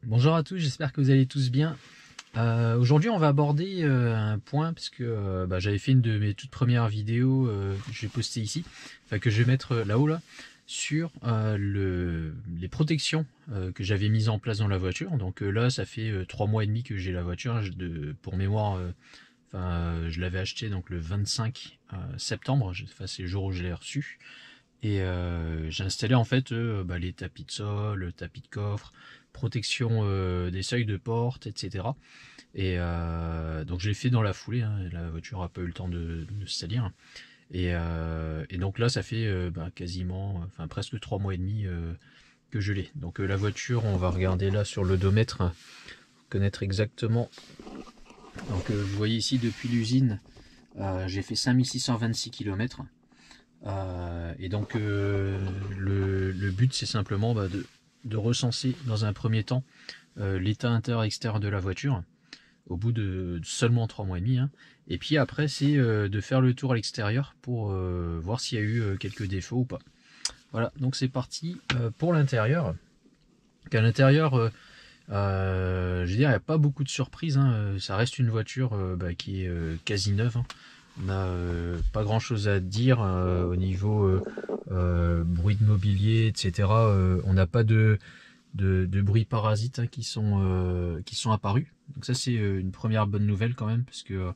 Bonjour à tous, j'espère que vous allez tous bien. Aujourd'hui on va aborder un point parce que j'avais fait une de mes toutes premières vidéos que j'ai postée ici, enfin que je vais mettre là-haut là, sur les protections que j'avais mises en place dans la voiture. Donc là ça fait 3 mois et demi que j'ai la voiture, pour mémoire, je l'avais acheté donc le 25 septembre, c'est le jour où je l'ai reçu. Et j'ai installé en fait les tapis de sol, le tapis de coffre, protection des seuils de porte, etc. Et donc je l'ai fait dans la foulée, hein, la voiture n'a pas eu le temps de se salir. Et donc là ça fait quasiment, presque 3 mois et demi que je l'ai. Donc la voiture, on va regarder là sur l'odomètre, hein, connaître exactement. Donc vous voyez ici depuis l'usine, j'ai fait 5626 km. Et donc le but c'est simplement de recenser dans un premier temps l'état intérieur-extérieur de la voiture au bout de seulement 3 mois et demi, hein. Et puis après c'est de faire le tour à l'extérieur pour voir s'il y a eu quelques défauts ou pas. Voilà, donc c'est parti pour l'intérieur. À l'intérieur, je veux dire, il n'y a pas beaucoup de surprises, hein. Ça reste une voiture qui est quasi neuve, hein. On n'a pas grand chose à dire au niveau bruit de mobilier, etc. On n'a pas de bruits parasites, hein, qui sont apparus. Donc ça c'est une première bonne nouvelle quand même, parce que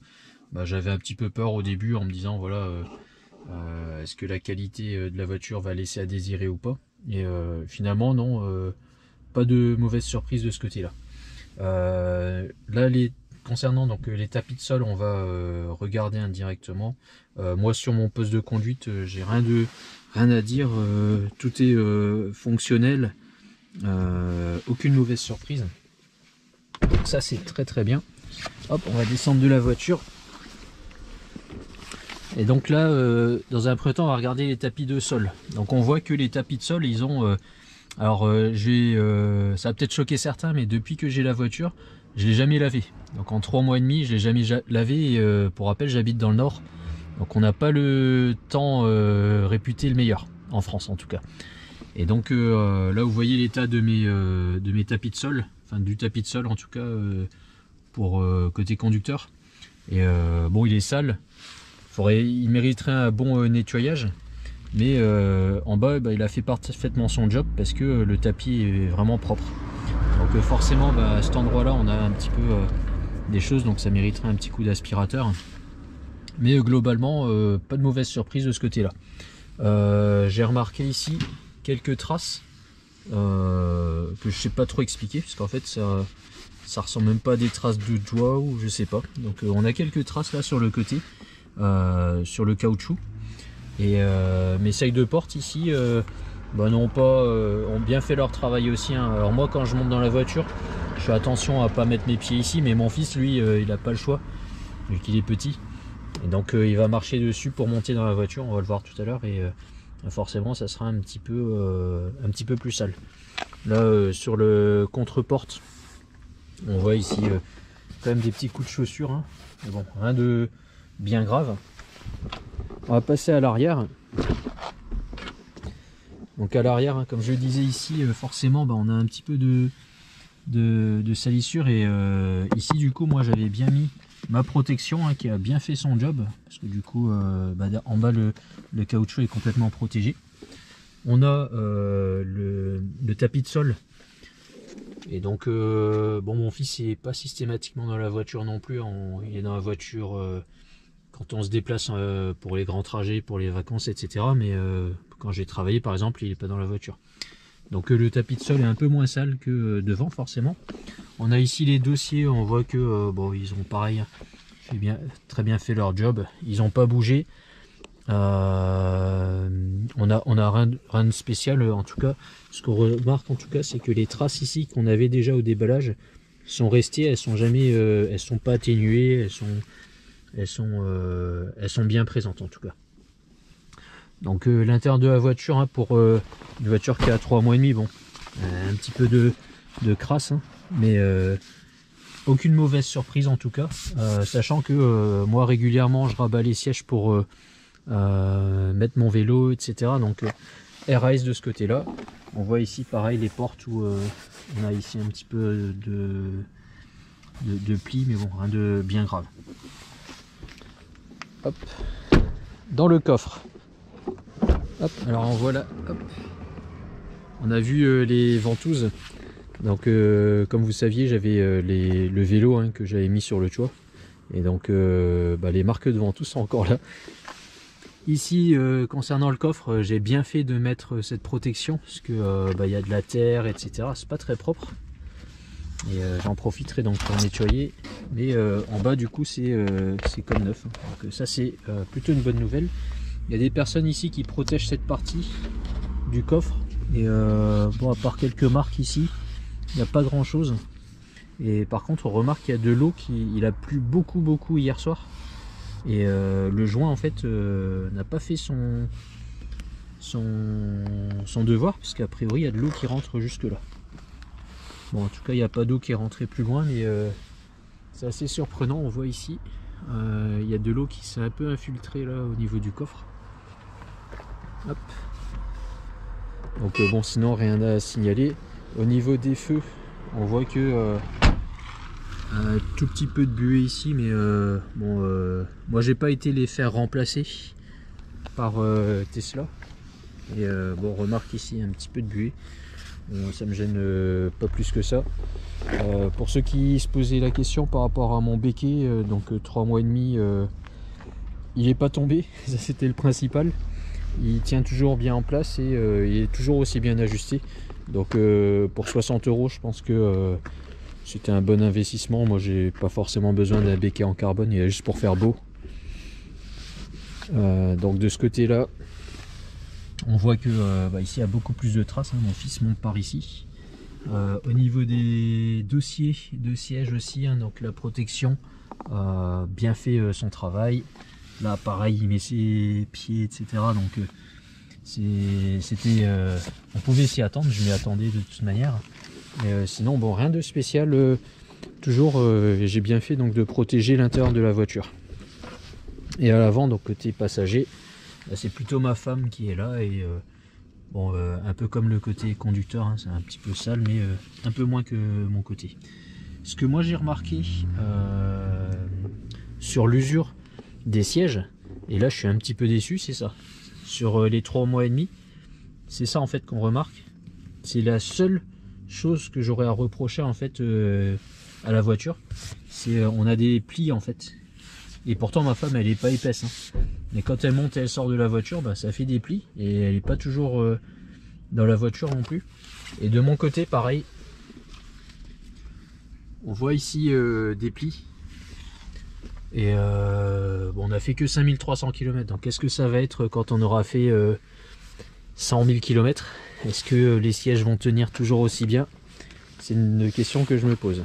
j'avais un petit peu peur au début en me disant voilà, est-ce que la qualité de la voiture va laisser à désirer ou pas. Et finalement non, pas de mauvaise surprise de ce côté-là. Là concernant donc les tapis de sol, on va regarder indirectement. Moi sur mon poste de conduite, j'ai rien à dire, tout est fonctionnel, aucune mauvaise surprise. Donc ça c'est très bien. Hop, on va descendre de la voiture. Et donc là, dans un premier temps, on va regarder les tapis de sol. Donc on voit que les tapis de sol, ils ont... ça va peut-être choquer certains, mais depuis que j'ai la voiture, je ne l'ai jamais lavé. Donc en 3 mois et demi, je ne l'ai jamais lavé. Et pour rappel, j'habite dans le nord. Donc on n'a pas le temps réputé le meilleur, en France en tout cas. Et donc là, vous voyez l'état de mes tapis de sol. Enfin du tapis de sol en tout cas, pour côté conducteur. Et bon, il est sale. Il mériterait un bon nettoyage. Mais en bas, il a fait parfaitement son job parce que le tapis est vraiment propre. Donc forcément, à cet endroit là on a un petit peu des choses, donc ça mériterait un petit coup d'aspirateur. Mais globalement, pas de mauvaise surprise de ce côté là. J'ai remarqué ici quelques traces que je sais pas trop expliquer, parce qu'en fait ça ressemble même pas à des traces de doigts ou je sais pas. Donc on a quelques traces là sur le côté, sur le caoutchouc. Et mes seuils de porte ici ont bien fait leur travail aussi, hein. Alors moi quand je monte dans la voiture, je fais attention à pas mettre mes pieds ici, mais mon fils lui il a pas le choix vu qu'il est petit, et donc il va marcher dessus pour monter dans la voiture, on va le voir tout à l'heure, et forcément ça sera un petit peu plus sale. Là sur le contre-porte, on voit ici quand même des petits coups de chaussure, hein. Mais bon, rien de bien grave. On va passer à l'arrière. Donc à l'arrière, hein, comme je le disais ici, forcément on a un petit peu de salissure. Et ici du coup moi j'avais bien mis ma protection, hein, qui a bien fait son job, parce que du coup en bas le caoutchouc est complètement protégé. On a le tapis de sol. Et donc mon fils n'est pas systématiquement dans la voiture non plus, il est dans la voiture quand on se déplace pour les grands trajets, pour les vacances, etc. Mais quand j'ai travaillé par exemple, il n'est pas dans la voiture. Donc le tapis de sol est un peu moins sale que devant forcément. On a ici les dossiers, on voit que ils ont pareil, très bien fait leur job, ils n'ont pas bougé. On a rien de spécial en tout cas. Ce qu'on remarque en tout cas, c'est que les traces ici qu'on avait déjà au déballage sont restées, elles sont pas atténuées, elles sont bien présentes en tout cas. Donc l'intérieur de la voiture, hein, pour une voiture qui a 3 mois et demi, un petit peu de crasse, hein, mais aucune mauvaise surprise en tout cas, sachant que moi régulièrement je rabats les sièges pour mettre mon vélo, etc. Donc RAS de ce côté là. On voit ici pareil les portes où on a ici un petit peu de plis, mais bon, rien de bien grave. Hop. Dans le coffre. Hop, alors voilà, hop. On a vu les ventouses. Donc comme vous saviez, j'avais le vélo que j'avais mis sur le toit. Et donc les marques de ventouses sont encore là. Ici, concernant le coffre, j'ai bien fait de mettre cette protection parce que y a de la terre, etc. C'est pas très propre. Et j'en profiterai donc pour nettoyer. Mais en bas, du coup, c'est comme neuf. Donc ça, c'est plutôt une bonne nouvelle. Il y a des personnes ici qui protègent cette partie du coffre. Et bon, à part quelques marques ici, il n'y a pas grand chose. Et par contre, on remarque qu'il y a de l'eau il a plu beaucoup hier soir. Et le joint en fait n'a pas fait son devoir, puisqu'à priori il y a de l'eau qui rentre jusque là. Bon, en tout cas il n'y a pas d'eau qui est rentrée plus loin, mais c'est assez surprenant. On voit ici il y a de l'eau qui s'est un peu infiltrée là au niveau du coffre. Hop. Donc bon, sinon rien à signaler. Au niveau des feux, on voit que un tout petit peu de buée ici, mais bon, moi j'ai pas été les faire remplacer par Tesla. Et bon, remarque ici un petit peu de buée. Ça me gêne pas plus que ça. Pour ceux qui se posaient la question par rapport à mon béquet, donc 3 mois et demi, il est pas tombé, ça c'était le principal. Il tient toujours bien en place et il est toujours aussi bien ajusté. Donc pour 60 €, je pense que c'était un bon investissement. Moi j'ai pas forcément besoin d'un béquet en carbone, il est juste pour faire beau. Donc de ce côté là, on voit que ici il y a beaucoup plus de traces. Mon fils monte par ici. Au niveau des dossiers de siège aussi, donc la protection bien fait son travail. Là pareil, il met ses pieds, etc. Donc c'était on pouvait s'y attendre, je m'y attendais de toute manière. Sinon bon, rien de spécial. Toujours j'ai bien fait donc de protéger l'intérieur de la voiture. Et à l'avant, donc côté passager, c'est plutôt ma femme qui est là. Et bon, un peu comme le côté conducteur, c'est un petit peu sale, mais un peu moins que mon côté. Ce que moi j'ai remarqué sur l'usure des sièges, et là je suis un petit peu déçu, c'est ça. Sur les 3 mois et demi, c'est ça en fait qu'on remarque. C'est la seule chose que j'aurais à reprocher en fait à la voiture. C'est on a des plis en fait. Et pourtant ma femme elle est pas épaisse. Mais quand elle monte et elle sort de la voiture, ça fait des plis. Et elle est pas toujours dans la voiture non plus. Et de mon côté pareil. On voit ici des plis. Et bon, on a fait que 5300 km. Donc qu'est-ce que ça va être quand on aura fait 100 000 km? Est-ce que les sièges vont tenir toujours aussi bien? C'est une question que je me pose.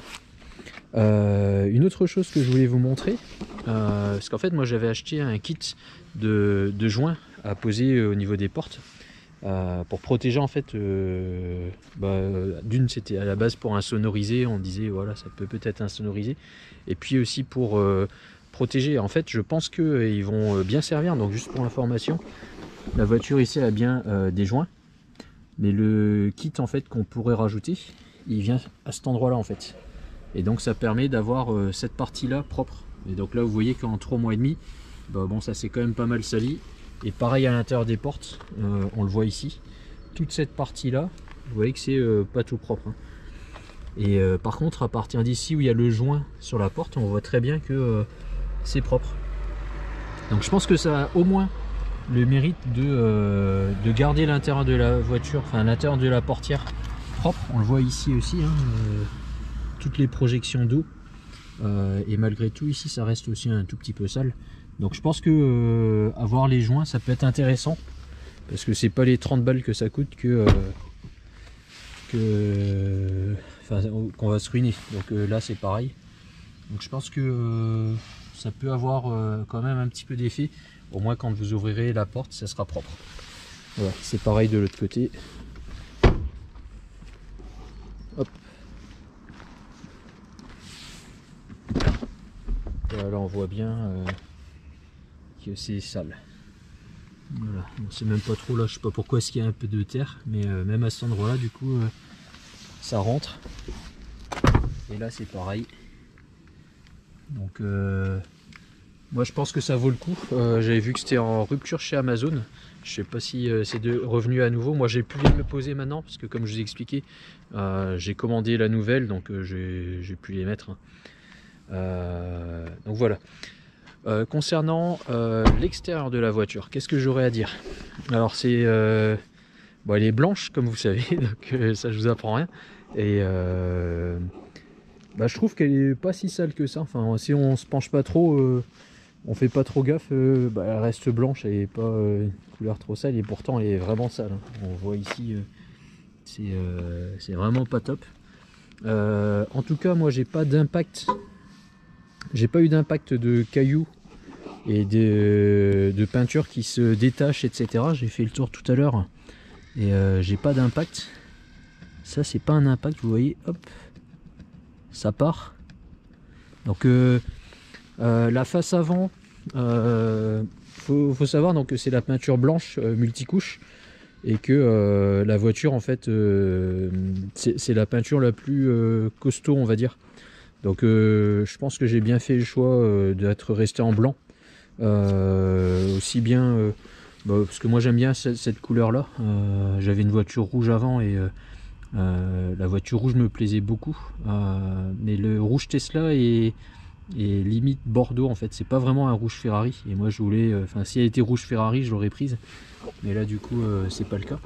Une autre chose que je voulais vous montrer, parce qu'en fait moi j'avais acheté un kit de joints à poser au niveau des portes pour protéger en fait d'une, c'était à la base pour insonoriser, on disait voilà ça peut-être insonoriser, et puis aussi pour protéger. En fait je pense que ils vont bien servir. Donc juste pour information, la voiture ici elle a bien des joints, mais le kit en fait qu'on pourrait rajouter, il vient à cet endroit là en fait. Et donc ça permet d'avoir cette partie là propre. Et donc là vous voyez qu'en 3 mois et demi, bon ça c'est quand même pas mal sali. Et pareil à l'intérieur des portes, on le voit ici. Toute cette partie là, vous voyez que c'est pas tout propre. Et par contre à partir d'ici où il y a le joint sur la porte, on voit très bien que c'est propre. Donc je pense que ça a au moins le mérite de garder l'intérieur de la voiture, enfin l'intérieur de la portière propre. On le voit ici aussi. Toutes les projections d'eau et malgré tout ici ça reste aussi un tout petit peu sale. Donc je pense que avoir les joints ça peut être intéressant, parce que c'est pas les 30 balles que ça coûte qu'on va se ruiner. Donc là c'est pareil. Donc je pense que ça peut avoir quand même un petit peu d'effet. Au moins quand vous ouvrirez la porte ça sera propre. Voilà, c'est pareil de l'autre côté. Hop. Là on voit bien que c'est sale. Voilà, c'est même pas trop là, je sais pas pourquoi est-ce qu'il y a un peu de terre, mais même à cet endroit là du coup ça rentre. Et là c'est pareil. Donc moi je pense que ça vaut le coup. J'avais vu que c'était en rupture chez Amazon. Je sais pas si c'est revenu à nouveau. Moi j'ai pu les me poser maintenant parce que comme je vous ai expliqué, j'ai commandé la nouvelle, donc j'ai pu les mettre. Donc voilà. Concernant l'extérieur de la voiture, qu'est-ce que j'aurais à dire? Alors c'est bon, elle est blanche comme vous savez, donc ça je vous apprends rien. Et bah, je trouve qu'elle est pas si sale que ça. Enfin, si on se penche pas trop, on fait pas trop gaffe, bah, elle reste blanche, elle est pas une couleur trop sale, et pourtant elle est vraiment sale. On voit ici, c'est vraiment pas top. En tout cas, moi j'ai pas d'impact. J'ai pas eu d'impact de cailloux et de peinture qui se détachent, etc. J'ai fait le tour tout à l'heure et j'ai pas d'impact. Ça c'est pas un impact, vous voyez, hop, ça part. Donc la face avant, faut savoir donc que c'est la peinture blanche multicouche et que la voiture en fait c'est la peinture la plus costaud, on va dire. Donc je pense que j'ai bien fait le choix d'être resté en blanc. Aussi bien bah, parce que moi j'aime bien cette couleur là. J'avais une voiture rouge avant et la voiture rouge me plaisait beaucoup. Mais le rouge Tesla est limite Bordeaux en fait. C'est pas vraiment un rouge Ferrari. Et moi je voulais, enfin si elle était rouge Ferrari je l'aurais prise. Mais là du coup c'est pas le cas.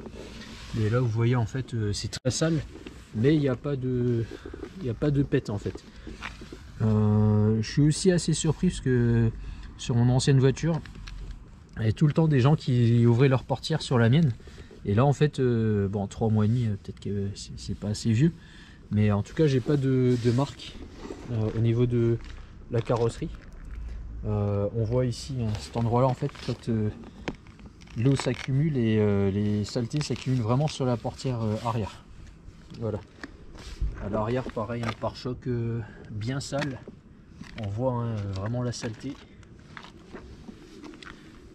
Et là vous voyez en fait c'est très sale. Mais il n'y a pas de pète en fait. Je suis aussi assez surpris parce que sur mon ancienne voiture, il y avait tout le temps des gens qui ouvraient leur portière sur la mienne. Et là en fait, bon 3 mois et demi, peut-être que c'est pas assez vieux. Mais en tout cas j'ai pas de marque au niveau de la carrosserie. On voit ici cet endroit là en fait quand l'eau s'accumule et les saletés s'accumulent vraiment sur la portière arrière. Voilà. À l'arrière pareil, un pare-choc bien sale. On voit hein, vraiment la saleté.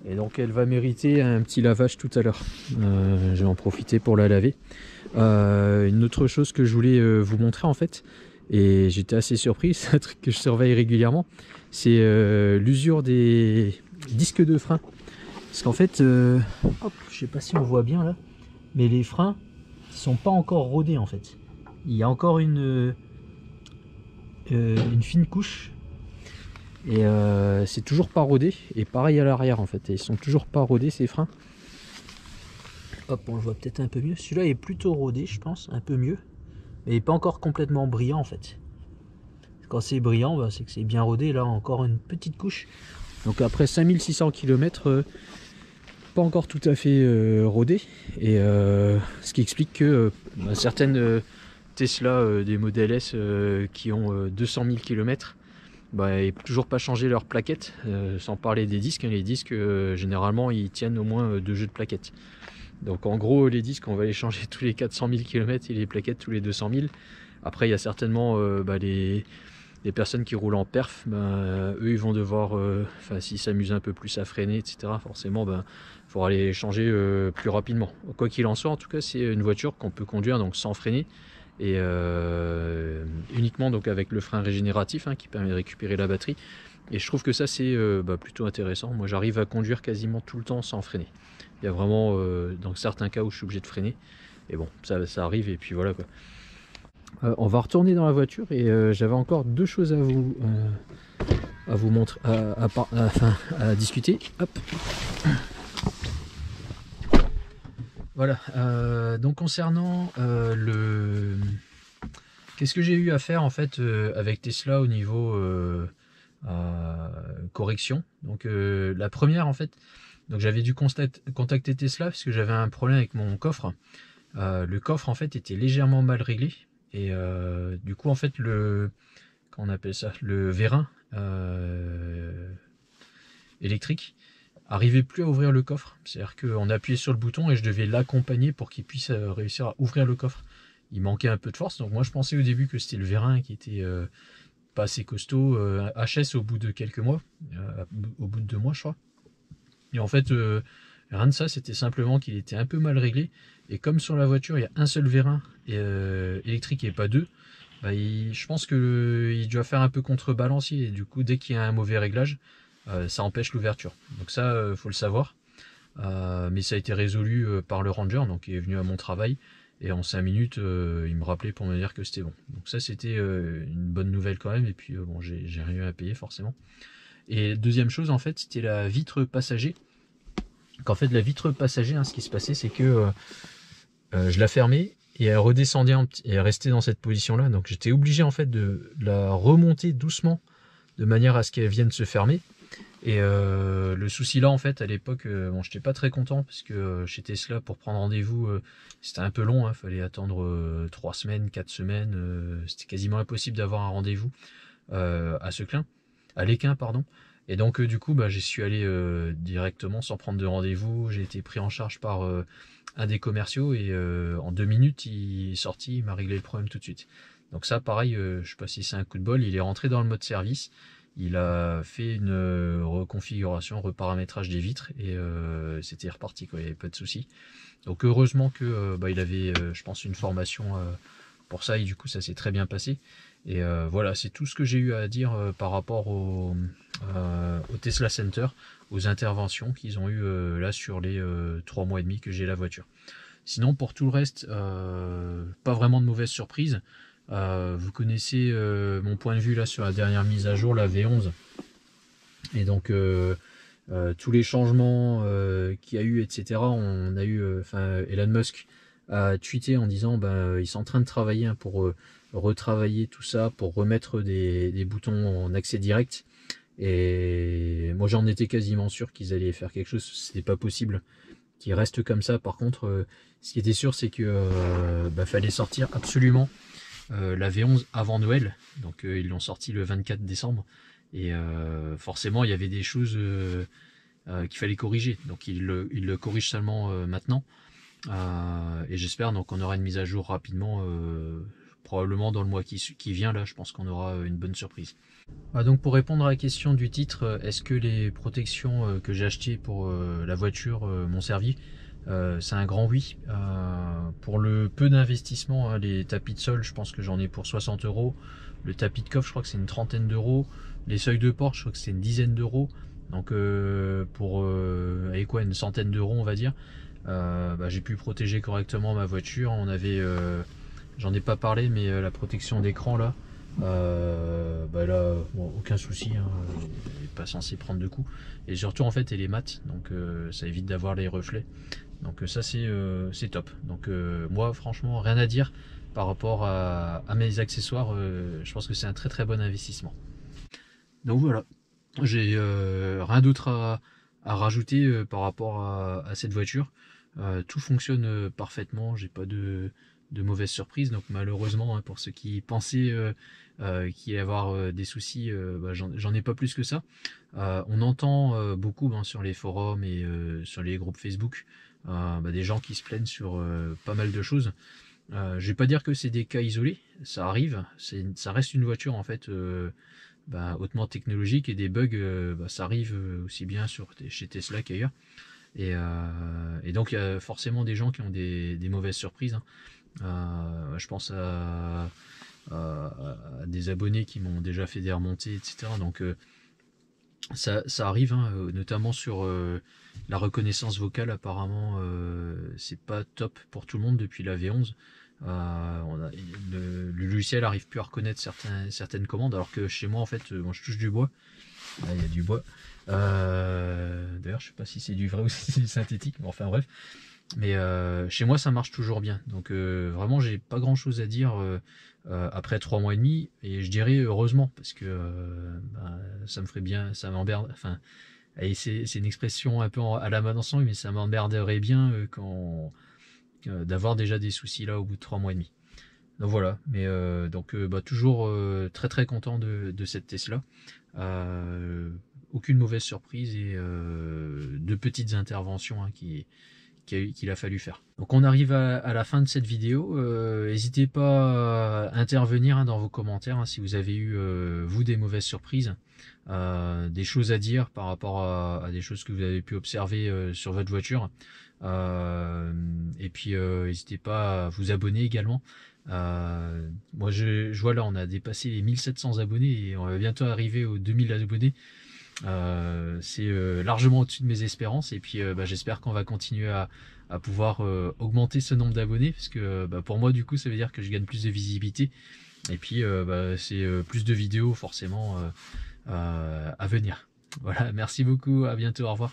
Et donc elle va mériter un petit lavage tout à l'heure. Je vais en profiter pour la laver. Une autre chose que je voulais vous montrer en fait, et j'étais assez surpris, c'est un truc que je surveille régulièrement, c'est l'usure des disques de frein. Parce qu'en fait, hop, je sais pas si on voit bien là, mais les freins sont pas encore rodés en fait. Il y a encore une fine couche. Et c'est toujours pas rodé. Et pareil à l'arrière en fait. Et ils sont toujours pas rodés ces freins. Hop, on le voit peut-être un peu mieux. Celui-là est plutôt rodé, je pense, un peu mieux. Mais il n'est pas encore complètement brillant en fait. Quand c'est brillant, bah, c'est que c'est bien rodé. Là, encore une petite couche. Donc après 5600 km, pas encore tout à fait rodé. Et ce qui explique que certaines Tesla des modèles S qui ont 200 000 km, bah, et toujours pas changer leurs plaquettes, sans parler des disques. Les disques, généralement, ils tiennent au moins 2 jeux de plaquettes. Donc en gros, les disques, on va les changer tous les 400 000 km et les plaquettes tous les 200 000. Après, il y a certainement les personnes qui roulent en perf, eux, ils vont devoir, s'ils s'amusent un peu plus à freiner, etc., forcément, il faudra les changer plus rapidement. Quoi qu'il en soit, en tout cas, c'est une voiture qu'on peut conduire donc sans freiner. Et uniquement donc avec le frein régénératif qui permet de récupérer la batterie. Et je trouve que ça c'est plutôt intéressant. Moi j'arrive à conduire quasiment tout le temps sans freiner. Il y a vraiment dans certains cas où je suis obligé de freiner. Et bon, ça arrive et puis voilà quoi. On va retourner dans la voiture et j'avais encore deux choses à vous montrer, à discuter. Hop. Voilà, donc concernant qu'est-ce que j'ai eu à faire en fait avec Tesla au niveau correction. Donc la première en fait, donc j'avais dû contacter Tesla parce que j'avais un problème avec mon coffre. Le coffre en fait était légèrement mal réglé et du coup en fait comment on appelle ça, le vérin électrique arrivait plus à ouvrir le coffre. C'est-à-dire qu'on appuyait sur le bouton et je devais l'accompagner pour qu'il puisse réussir à ouvrir le coffre. Il manquait un peu de force, donc moi je pensais au début que c'était le vérin qui était pas assez costaud, HS au bout de quelques mois, au bout de 2 mois je crois. Et en fait Rien de ça, c'était simplement qu'il était un peu mal réglé. Et comme sur la voiture, il y a un seul vérin électrique et pas deux, bah, je pense qu'il doit faire un peu contrebalancier. Et du coup, dès qu'il y a un mauvais réglage, ça empêche l'ouverture. Donc ça, faut le savoir. Mais ça a été résolu par le ranger, donc il est venu à mon travail. Et en 5 minutes, il me rappelait pour me dire que c'était bon. Donc ça, c'était une bonne nouvelle quand même. Et puis, bon, j'ai rien eu à payer forcément. Et deuxième chose, en fait, c'était la vitre passager. Qu'en fait, la vitre passager, hein, ce qui se passait, c'est que je la fermais et elle redescendait et elle restait dans cette position-là. Donc j'étais obligé en fait de la remonter doucement de manière à ce qu'elle vienne se fermer. Et le souci là, en fait, à l'époque, bon, j'étais pas très content parce que chez Tesla, pour prendre rendez-vous, c'était un peu long. Hein, fallait attendre 3 semaines, 4 semaines. C'était quasiment impossible d'avoir un rendez-vous à Seclin, à l'Équin, pardon. Et donc du coup, bah, j'y suis allé directement sans prendre de rendez-vous. J'ai été pris en charge par un des commerciaux et en 2 minutes, il est sorti, il m'a réglé le problème tout de suite. Donc ça, pareil, je sais pas si c'est un coup de bol. Il est rentré dans le mode service. Il a fait une reconfiguration, reparamétrage des vitres et c'était reparti, quoi. Il n'y avait pas de souci. Donc heureusement que bah, il avait, je pense, une formation pour ça et du coup ça s'est très bien passé. Et voilà, c'est tout ce que j'ai eu à dire par rapport au Tesla Center, aux interventions qu'ils ont eu là sur les 3 mois et demi que j'ai la voiture. Sinon, pour tout le reste, pas vraiment de mauvaise surprise. Vous connaissez mon point de vue là sur la dernière mise à jour, la V11. Et donc tous les changements qu'il y a eu, etc. On a eu, Elon Musk a tweeté en disant ils sont en train de travailler hein, pour retravailler tout ça, pour remettre des boutons en accès direct. Et moi j'en étais quasiment sûr qu'ils allaient faire quelque chose, c'était pas possible qu'ils restent comme ça. Par contre, ce qui était sûr, c'est que fallait sortir absolument la V11 avant Noël. Donc ils l'ont sorti le 24 décembre. Et forcément, il y avait des choses qu'il fallait corriger. Donc ils le corrigent seulement maintenant. Et j'espère donc qu'on aura une mise à jour rapidement, probablement dans le mois qui vient. Là, je pense qu'on aura une bonne surprise. Donc pour répondre à la question du titre, est-ce que les protections que j'ai achetées pour la voiture m'ont servi? C'est un grand oui. Pour le peu d'investissement, hein, les tapis de sol, je pense que j'en ai pour 60 €. Le tapis de coffre, je crois que c'est une trentaine d'euros. Les seuils de porte, je crois que c'est une dizaine d'euros. Donc pour avec quoi, une centaine d'euros, on va dire. J'ai pu protéger correctement ma voiture. On avait, j'en ai pas parlé, mais la protection d'écran là. Là, bon, aucun souci, hein, elle n'est pas censé prendre de coups. Et surtout, en fait, elle est mate, donc ça évite d'avoir les reflets. Donc ça, c'est top. Donc moi, franchement, rien à dire par rapport à mes accessoires. Je pense que c'est un très très bon investissement. Donc voilà, j'ai rien d'autre à rajouter par rapport à cette voiture. Tout fonctionne parfaitement, j'ai pas de mauvaises surprises. Donc malheureusement, hein, pour ceux qui pensaient qu'il allait y avoir des soucis, j'en ai pas plus que ça. On entend beaucoup sur les forums et sur les groupes Facebook des gens qui se plaignent sur pas mal de choses. Je vais pas dire que c'est des cas isolés, ça arrive, ça reste une voiture en fait hautement technologique et des bugs, ça arrive aussi bien chez Tesla qu'ailleurs. Et donc il y a forcément des gens qui ont des mauvaises surprises. Hein. Je pense à des abonnés qui m'ont déjà fait des remontées, etc. Donc ça arrive, hein, notamment sur la reconnaissance vocale. Apparemment, c'est pas top pour tout le monde depuis la V11. Le logiciel arrive plus à reconnaître certaines commandes, alors que chez moi, en fait, moi je touche du bois. Là, il y a du bois. D'ailleurs, je sais pas si c'est du vrai ou si c'est du synthétique, mais enfin bref. Mais chez moi, ça marche toujours bien. Donc vraiment, j'ai pas grand chose à dire après 3 mois et demi. Et je dirais heureusement, parce que ça me ferait bien, ça m'emmerde. Enfin, c'est une expression un peu à la Malençon, mais ça m'emmerderait bien d'avoir déjà des soucis là au bout de 3 mois et demi. Donc voilà, mais toujours très très content de cette Tesla. Aucune mauvaise surprise et de petites interventions hein, qui qu'il a fallu faire. Donc on arrive à la fin de cette vidéo. N'hésitez pas à intervenir hein, dans vos commentaires hein, si vous avez eu vous des mauvaises surprises, des choses à dire par rapport à des choses que vous avez pu observer sur votre voiture. Et puis n'hésitez pas à vous abonner également. Moi je vois là on a dépassé les 1700 abonnés et on va bientôt arriver aux 2000 abonnés. C'est largement au-dessus de mes espérances et puis j'espère qu'on va continuer à pouvoir augmenter ce nombre d'abonnés parce que pour moi du coup ça veut dire que je gagne plus de visibilité et puis c'est plus de vidéos forcément à venir. Voilà, merci beaucoup, à bientôt, au revoir.